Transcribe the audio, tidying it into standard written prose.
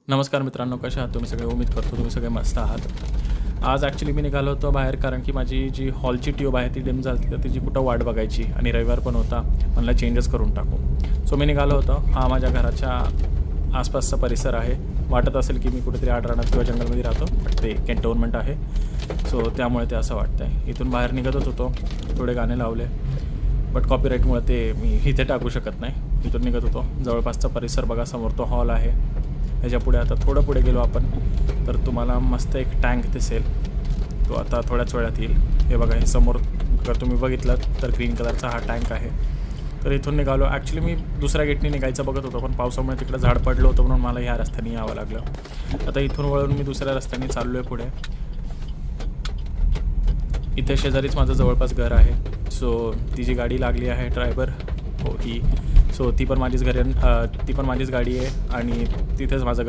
नमस्कार मित्रांनो, कसे आहात तुम्ही सगळे? उम्मीद करतो तुम्ही सगळे मस्त आहात. आज ॲक्च्युली मी निघालो होतो बाहेर, कारण की माझी जी हॉलची ट्यूब आहे ती डिम झाली, तर तिची कुठं वाट बघायची आणि रविवार पण होता, म्हणलं चेंजेस करून टाकू. सो मी निघालो होतो. हा माझ्या घराच्या आसपासचा परिसर आहे. वाटत असेल की मी कुठेतरी आडरानात किंवा जंगलमध्ये राहतो, बट ते कॅन्टोन्मेंट आहे. सो त्यामुळे ते असं वाटतं आहे. इथून बाहेर निघतच होतो, थोडे गाणे लावले, बट कॉपीराईटमुळे ते मी इथे टाकू शकत नाही. इथून निघत होतो. जवळपासचा परिसर बघा, समोर तो हॉल आहे. ह्याच्या पुढे आता थोडं पुढे गेलो आपण तर तुम्हाला मस्त एक टँक दिसेल. तो आता थोड्याच वेळात येईल. हे बघा, हे समोर जर तुम्ही बघितलं तर ग्रीन कलरचा हा टँक आहे. तर इथून निघालो. ॲक्च्युली मी दुसऱ्या गेटने निघायचं बघत होतो, पण पावसामुळे तिकडं झाड पडलं होतं म्हणून मला ह्या रस्त्याने यावं लागलं. आता इथून वळून मी दुसऱ्या रस्त्याने चाललो आहे पुढे. इथे शेजारीच माझं जवळपास घर आहे. सो ती जी गाडी लागली आहे ड्रायव्हर, हो ही, सो ती पण माझीच गाडी आहे आणि तिथेच माझं